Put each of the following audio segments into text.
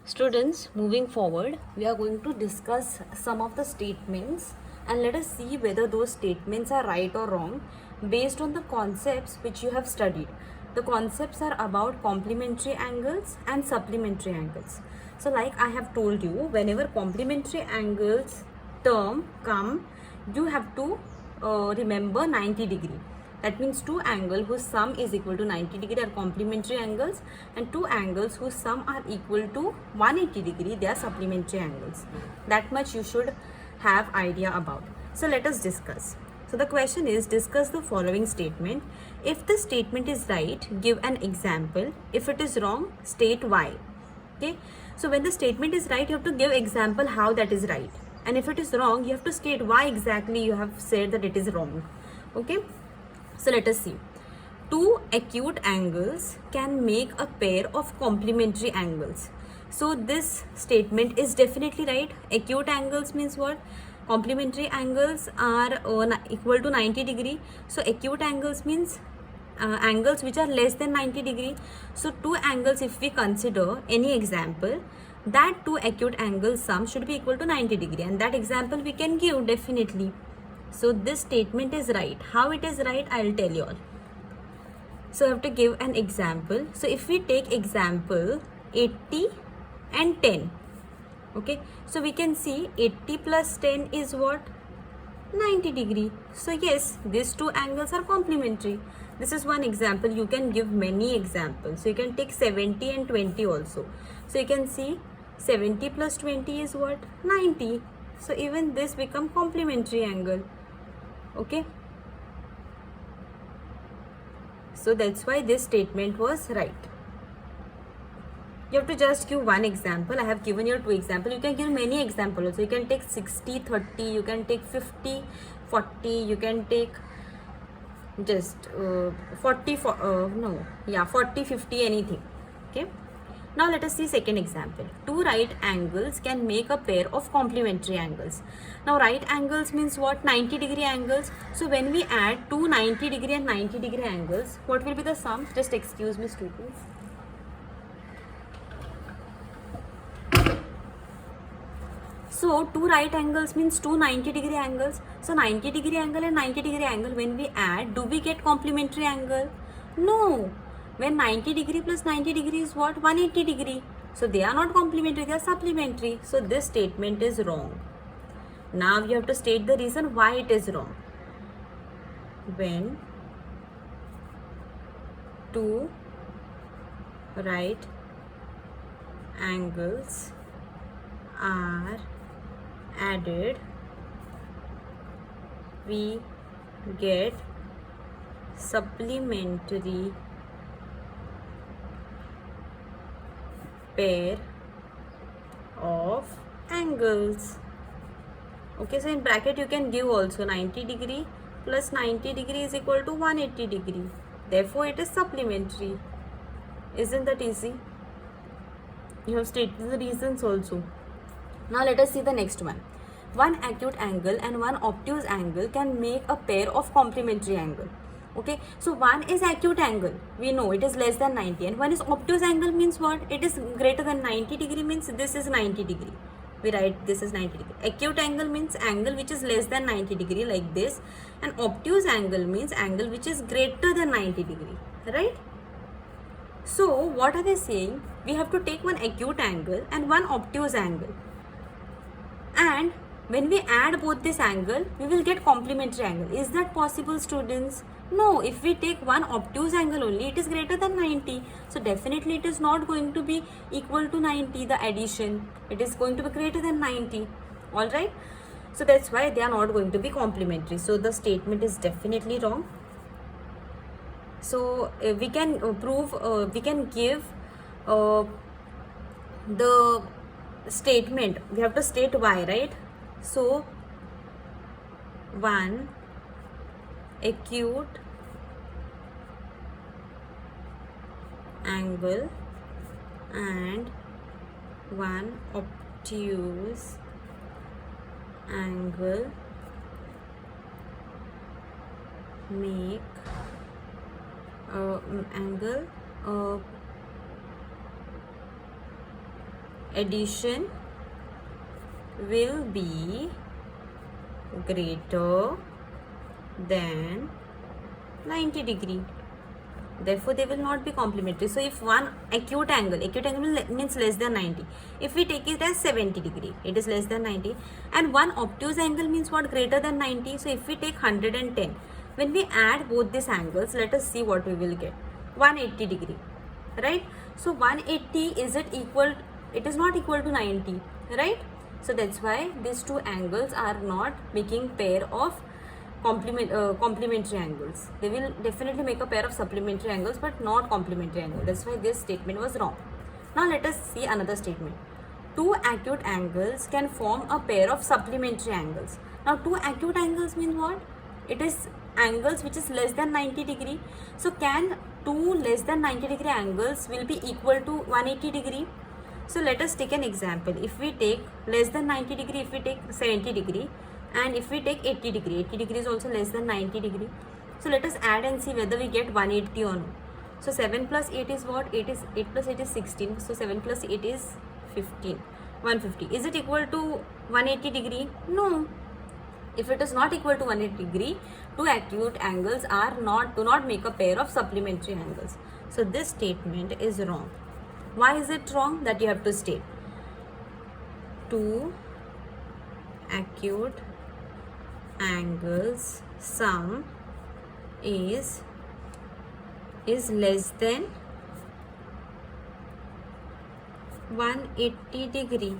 Students, moving forward, we are going to discuss some of the statements and let us see whether those statements are right or wrong based on the concepts which you have studied. The concepts are about complementary angles and supplementary angles. So like I have told you, whenever complementary angles term come, you have to remember 90 degree. That means two angles whose sum is equal to 90 degree are complementary angles, and two angles whose sum are equal to 180 degree, they are supplementary angles. That much you should have idea about. So let us discuss. So the question is, discuss the following statement. If the statement is right, give an example. If it is wrong, state why. Okay. So when the statement is right, you have to give example how that is right. And if it is wrong, you have to state why exactly you have said that it is wrong. Okay. So let us see. Two acute angles can make a pair of complementary angles. So this statement is definitely right. Acute angles means what? Complementary angles are equal to 90 degree. So acute angles means angles which are less than 90 degree. So two angles, if we consider any example, that two acute angles sum should be equal to 90 degree, and that example we can give definitely. So this statement is right. How it is right, I will tell you all. So I have to give an example. So if we take example 80 and 10, okay, so we can see 80 plus 10 is what? 90 degree. So yes, these two angles are complementary. This is one example. You can give many examples. So you can take 70 and 20 also. So you can see 70 plus 20 is what? 90. So even this become complementary angle. Okay. So that's why this statement was right. You have to just give one example. I have given you two examples. You can give many examples also. You can take 60, 30, you can take 50, 40, you can take just 40, 50, anything. Okay. Now let us see second example. Two right angles can make a pair of complementary angles. Now right angles means what? 90 degree angles. So when we add two 90 degree and 90 degree angles, what will be the sum? Just excuse me, students. So two right angles means two 90 degree angles. So 90 degree angle and 90 degree angle, when we add, do we get complementary angle? No. When 90 degree plus 90 degree is what? 180 degree. So they are not complementary, they are supplementary. So this statement is wrong. Now you have to state the reason why it is wrong. When two right angles are added, we get supplementary pair of angles. Okay, so in bracket you can give also 90 degree plus 90 degree is equal to 180 degree. Therefore, it is supplementary. Isn't that easy? You have stated the reasons also. Now let us see the next one. One acute angle and one obtuse angle can make a pair of complementary angle. Okay, so one is acute angle, we know it is less than 90, and one is obtuse angle means what? It is greater than 90 degree, means this is 90 degree. We write this is 90 degree. Acute angle means angle which is less than 90 degree like this, and obtuse angle means angle which is greater than 90 degree, right? So what are they saying? We have to take one acute angle and one obtuse angle, and when we add both this angle, we will get complementary angle. Is that possible, students? No. If we take one obtuse angle only, it is greater than 90. So definitely it is not going to be equal to 90, the addition. It is going to be greater than 90. Alright. So that's why they are not going to be complementary. So the statement is definitely wrong. So we can prove, we can give the statement. We have to state why, right? So one acute angle and one obtuse angle make addition will be greater than 90 degree. Therefore, they will not be complementary. So, if one acute angle means less than 90. If we take it as 70 degree, it is less than 90. And one obtuse angle means what? Greater than 90. So, if we take 110, when we add both these angles, let us see what we will get. 180 degree, right? So, 180, is it equal? It is not equal to 90, right? So, that's why these two angles are not making pair of complementary angles. They will definitely make a pair of supplementary angles but not complementary angles. That's why this statement was wrong. Now let us see another statement. Two acute angles can form a pair of supplementary angles. Now two acute angles means what? It is angles which is less than 90 degree. So can two less than 90 degree angles will be equal to 180 degree? So let us take an example. If we take less than 90 degree, if we take 70 degree, and if we take 80 degree is also less than 90 degree. So let us add and see whether we get 180 or no. So 7 plus 8 is what? 8 plus 8 is 16. So 7 plus 8 is 15. 150. Is it equal to 180 degree? No. If it is not equal to 180 degree, two acute angles do not make a pair of supplementary angles. So this statement is wrong. Why is it wrong? That you have to state. Two acute angles sum is less than 180 degree,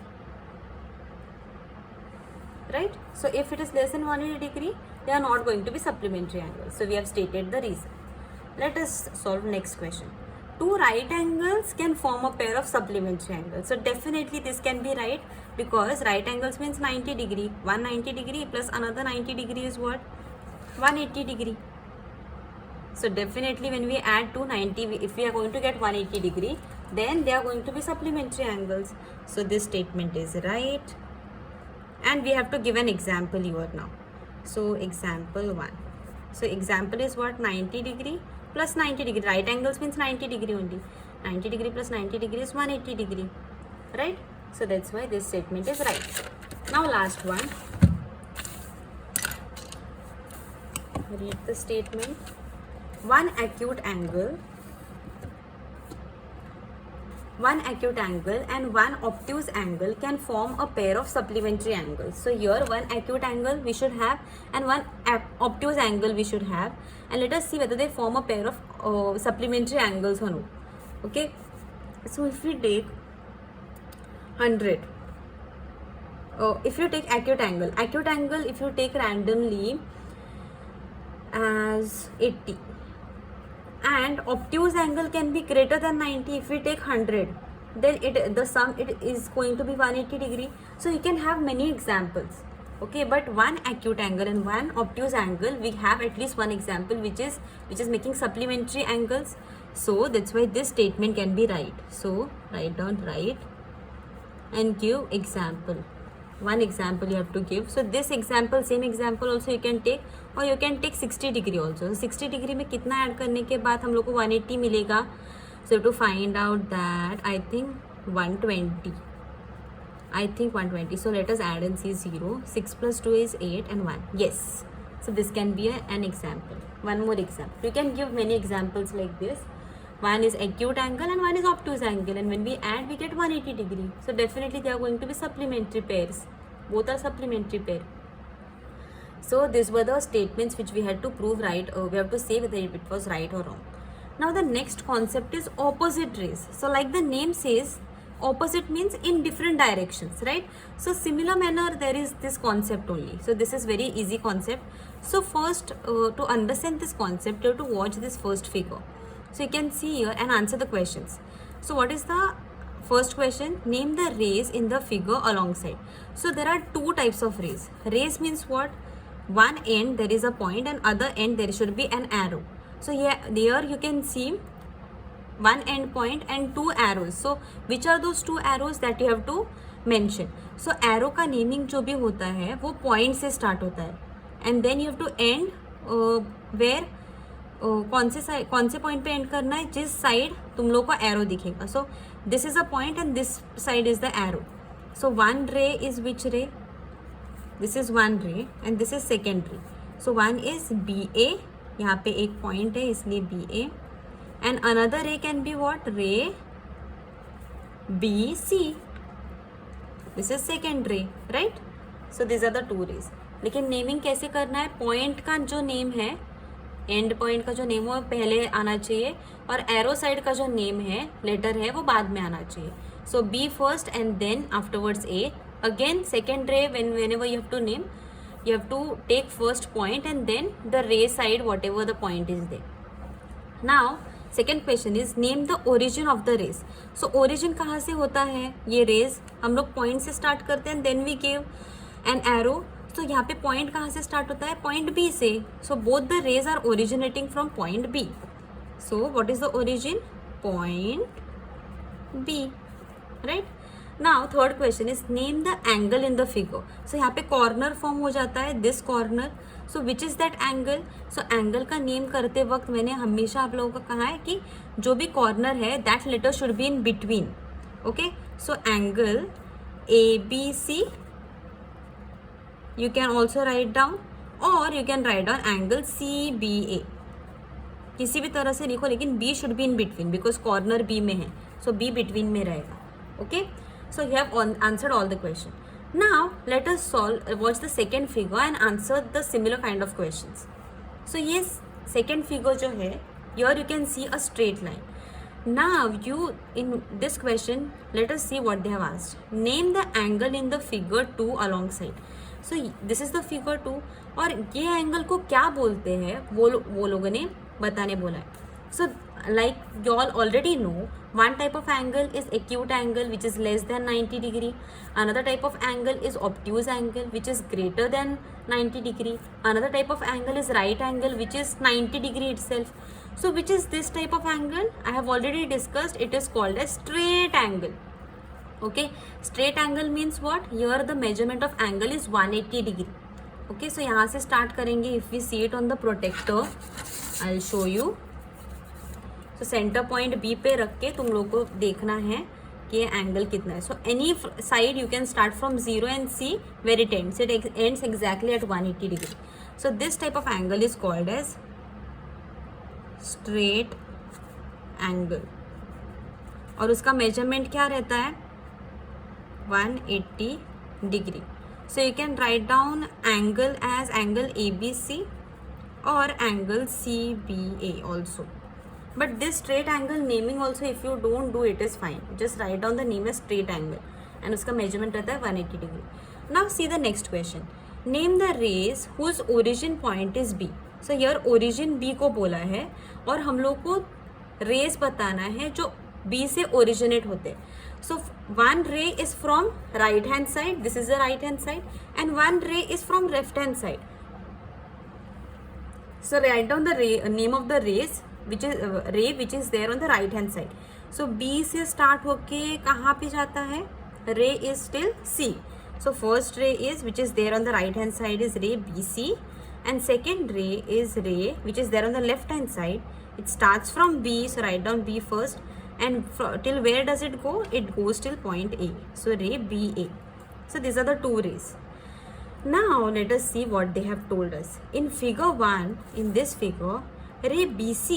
right? So if it is less than 180 degree, they are not going to be supplementary angles. So we have stated the reason. Let us solve next question. Two right angles can form a pair of supplementary angles. So definitely this can be right, because right angles means 90 degree. 190 degree plus another 90 degree is what? 180 degree. So definitely when we add 290, if we are going to get 180 degree, then they are going to be supplementary angles. So this statement is right. And we have to give an example here now. So example 1. So example is what? 90 degree plus 90 degree. Right angles means 90 degree only. 90 degree plus 90 degree is 180 degree, right? So that's why this statement is right. Now last one. Read the statement. One acute angle and one obtuse angle can form a pair of supplementary angles. So here one acute angle we should have and one obtuse angle we should have, and let us see whether they form a pair of supplementary angles or no. Okay, so if we take 100, if you take acute angle if you take randomly as 80, and obtuse angle can be greater than 90 if we take 100, then the sum is going to be 180 degree. So you can have many examples, okay, but one acute angle and one obtuse angle, we have at least one example which is making supplementary angles. So that's why this statement can be right. So write down right and give example. One example you have to give. So this example, same example also you can take, or you can take 60 degree also. So 60 degree में कितना add करने के बाद हम लोग को 180 मिलेगा. So to find out that, I think 120. So let us add and see 0. 6 plus 2 is 8 and 1. Yes. So this can be an example. One more example. You can give many examples like this. One is acute angle and one is obtuse angle, and when we add we get 180 degree. So definitely they are going to be supplementary pairs. Both are supplementary pair. So these were the statements which we had to prove right. We have to say whether it was right or wrong. Now the next concept is opposite rays. So like the name says, opposite means in different directions, right? So similar manner there is this concept only. So this is very easy concept. So first to understand this concept, you have to watch this first figure. So you can see here and answer the questions. So what is the first question? Name the rays in the figure alongside. So there are two types of rays. Rays means what? One end there is a point and other end there should be an arrow. So here there you can see one end point and two arrows. So which are those two arrows that you have to mention? So arrow का naming जो भी होता है वो point से start होता है, and then you have to end where कौन से पॉइंट पे एंड करना है जिस साइड तुम लोग को एरो दिखेगा. सो this is a point and this side is the arrow. So one ray is which ray? This is one ray and this is second ray. So one is BA, यहाँ पे एक point है इसलिए BA, and another ray can be what? Ray BC. This is second ray, right? So these are the two rays. लेकिन naming कैसे करना है? Point का जो नेम है, एंड पॉइंट का जो नेम है वो पहले आना चाहिए और एरो साइड का जो नेम है, लेटर है, वो बाद में आना चाहिए. So B first and then afterwards A. Again second ray, whenever you have to name, you have to take first point and then the ray side whatever the point is there. Now second question is name the origin of the rays. So origin कहाँ से होता है? ये rays हम लोग point से start करते हैं then we give an arrow. So यहाँ पे point कहाँ से start होता है? Point B से. So both the rays are originating from point B. So what is the origin? Point B, right? Now third question is name the angle in the figure. So यहाँ पे corner form हो जाता है, this corner. So which is that angle? So angle का name करते वक्त मैंने हमेशा आप लोगों को कहा है कि जो भी corner है that letter should be in between. Okay? So angle ABC you can also write down or you can write down angle CBA. किसी भी तरह से लिखो लेकिन B should be in between because corner B में है. So B between में रहेगा. Okay? So you have answered all the question. Now let us watch the second figure and answer the similar kind of questions. So yes, second figure जो है, here you can see a straight line. Now you in this question, let us see what they have asked. Name the angle in the figure 2 alongside. So this is the figure 2 और ये angle को क्या बोलते हैं वो लोगों ने बताने बोला है. So like you all already know, one type of angle is acute angle which is less than 90 degree. Another type of angle is obtuse angle which is greater than 90 degree. Another type of angle is right angle which is 90 degree itself. So which is this type of angle? I have already discussed. It is called as straight angle. Okay, straight angle means what? Here the measurement of angle is 180 degree. Okay, so यहाँ से start करेंगे. If we see it on the protector, I'll show you. So centre point B पे रख के तुम लोग को देखना है कि ये एंगल कितना है. So any side you can start from 0 and see where it ends. It ends exactly at 180 degree. So this type of angle is called as straight angle और उसका मेजरमेंट क्या रहता है? 180 degree. So you can write down angle as angle ABC और angle CBA also. But this straight angle naming also if you don't do it is fine. Just write down the name as straight angle and उसका measurement रहता है 180 degree. Now see the next question. Name the rays whose origin point is B. So here origin B को बोला है और हम लोग को rays बताना है जो B से originate होते हैं. So one ray is from right hand side. This is the right hand side and one ray is from left hand side. So write down the name of the rays which is ray which is there on the right hand side. So B से start होके कहाँ पे जाता है? Ray is till C. So first ray is which is there on the right hand side is ray BC and second ray is ray which is there on the left hand side. It starts from B, so write down B first and till where does it go? It goes till point A. So ray BA. So these are the two rays. Now let us see what they have told us. In figure 1, in this figure, रे BC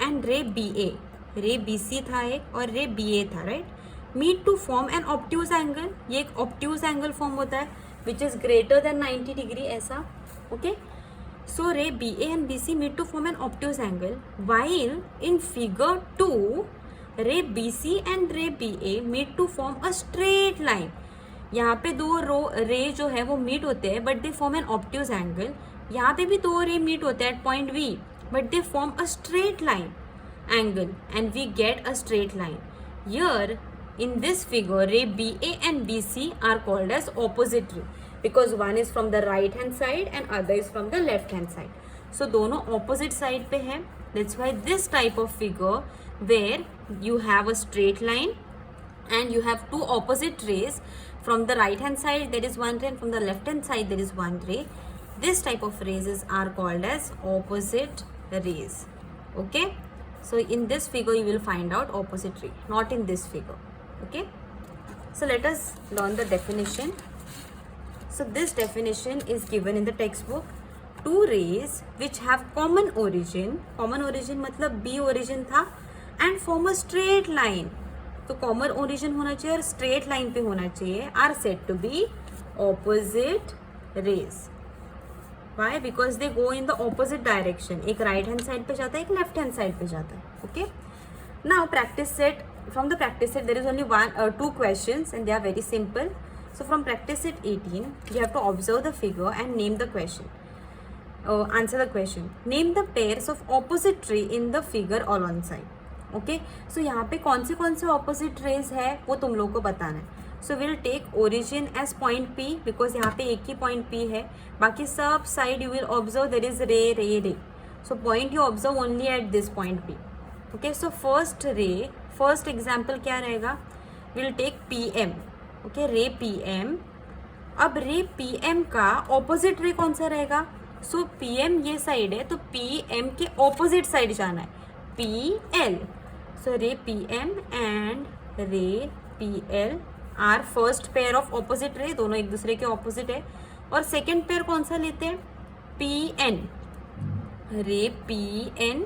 and ray BA, रे BC था एक और ray BA था, right? Meet to form an obtuse angle. ये एक obtuse angle form होता है which is greater than 90 degree ऐसा. Okay, so ray BA and BC meet to form an obtuse angle while in figure 2 ray BC and ray BA meet to form a straight line. यहाँ पे दो रे जो है वो meet होते हैं but they form an obtuse angle. यहाँ पे भी दो रे मीट होते हैं at point V but they form a straight line angle and we get a straight line. Here in this figure ray BA and BC are called as opposite ray because one is from the right hand side and other is from the left hand side. So दोनों opposite side पे है. That's why this type of figure where you have a straight line and you have two opposite rays. From the right hand side there is one ray and from the left hand side there is one ray. This type of rays are called as opposite rays. Okay, so in this figure you will find out opposite ray, not in this figure. Okay, so let us learn the definition. So this definition is given in the textbook. Two rays which have common origin मतलब B origin था, and form a straight line. तो common origin होना चाहिए और straight line पे होना चाहिए, are said to be opposite rays. Why? Because they go in the opposite direction. एक right hand side पे जाता है, एक left hand side पे जाता है. Okay. Now practice set. From the practice set there is only two questions and they are very simple. So from practice set 18 you have to observe the figure and name the question. Answer the question. Name the pairs of opposite ray in the figure alongside. Okay. So यहाँ पे कौन से opposite rays है वो तुम लोगों को बताना है. So we'll take origin as point P because यहाँ पे एक ही point P है. बाकी सब side you will observe there is ray. So point you observe only at this point P. Okay. So first ray, first example क्या रहेगा? We'll take PM. Okay, ray PM. अब ray PM का opposite ray कौन सा रहेगा? So PM ये side है तो PM के opposite side जाना है, PL. So ray PM and ray PL are first pair of opposite ray, दोनों एक दूसरे के opposite है. और second pair कौन सा लेते हैं? PN. ray PN,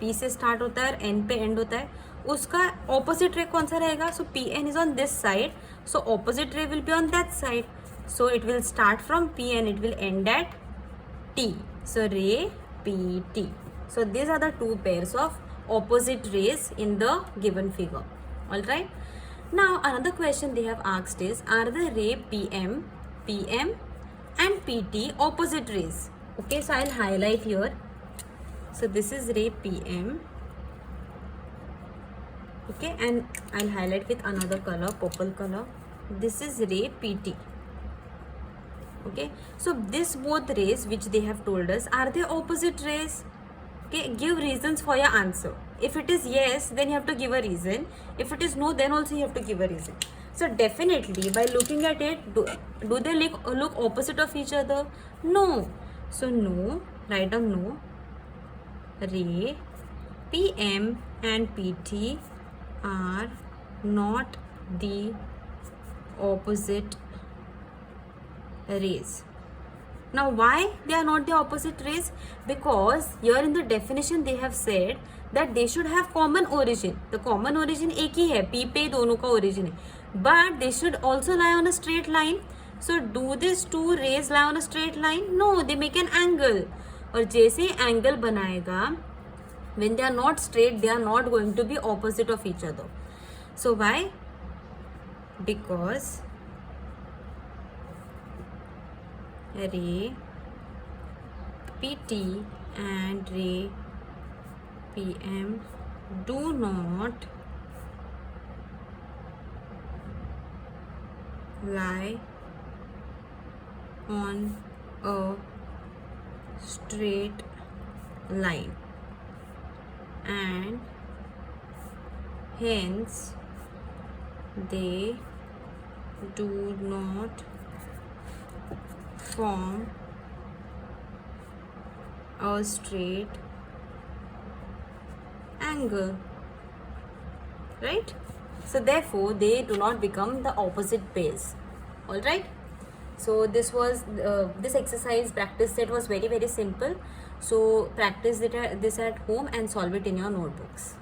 P से start होता है और N पे end होता है, उसका opposite ray कौन सा रहेगा? So PN is on this side, so opposite ray will be on that side. So it will start from P and it will end at T. So ray PT. So these are the two pairs of opposite rays in the given figure. Alright. Now another question they have asked is, are the ray PM and PT opposite rays? Okay, so I'll highlight here. So this is ray PM. Okay, and I'll highlight with another color, purple color. This is ray PT. Okay, so this both rays which they have told us, are they opposite rays? Okay, give reasons for your answer. If it is yes, then you have to give a reason. If it is no, then also you have to give a reason. So definitely by looking at it, do they look opposite of each other? No. So no, write down no. Ray PM and PT are not the opposite rays. Now why they are not the opposite rays? Because here in the definition they have said that they should have common origin. The common origin एक ही है, P पे दोनों का origin है, but they should also lie on a straight line. So do these two rays lie on a straight line? No, they make an angle. और जैसे angle बनाएगा, when they are not straight, they are not going to be opposite of each other. So why? Because ray PT and ray PM do not lie on a straight line, and hence they do not form a straight angle, right? So therefore they do not become the opposite pairs. All right, so this was this exercise practice set was very simple. So practice this at home and solve it in your notebooks.